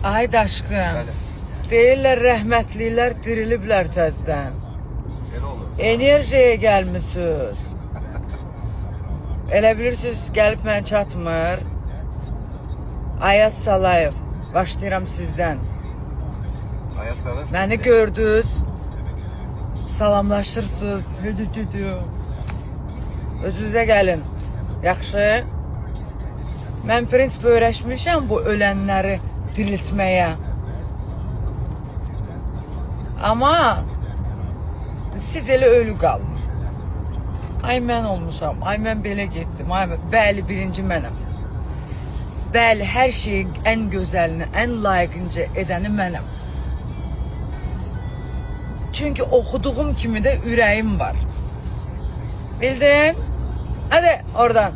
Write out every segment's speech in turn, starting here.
Ay daşqım. Bəli. Deyirlər rəhmətliklər diriliblər təzdən. Elə olur. Enerjiyə gəlmisiniz. Elə bilirsiniz, gəlib mən çatmır. Ayaz Salayev, başlayıram sizdən. Ayaz Salayev. Məni gördünüz, salamlaşırsınız. Hüdü. Özünüzə gəlin. Yaxşı? Mən prinsip öyrəşmişəm bu ölənləri diriltməyə. Amma siz elə ölü qalın. Ay mən olmuşam, ay mən belə getdim, ay bəli birinci mənəm. Bəli, hər şeyin ən gözəlini, ən layiqincə edəni mənəm. Çünki oxuduğum kimi də ürəyim var. Bildin? Hadi oradan.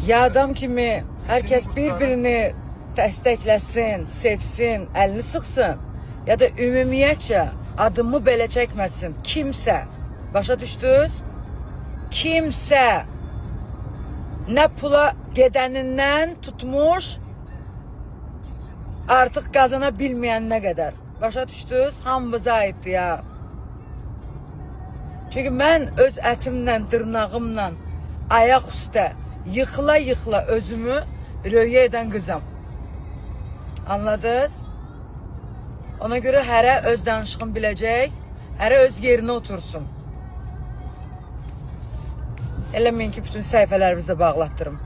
Ya adam kimi herkes bir-birini dəstəkləsin, sevsin, əlini sıxsın. Ya da ümumiyyətcə adımı belə çəkməsin kimsə. Başa düşdünüz? Kimsə nə pula gedənindən tutmuş artıq qazana bilməyənə qədər. Başa düşdünüz? Hamımıza aiddir ya. Çünki mən öz ətimlə, dırnağımla ayaq üstə yıxıla özümü röyə edən qızam. Anladınız? Ona görə hərə öz danışığını biləcək, hərə öz yerinə otursun. Eləməyin ki, bütün səhifələrimizdə bağlatdırım.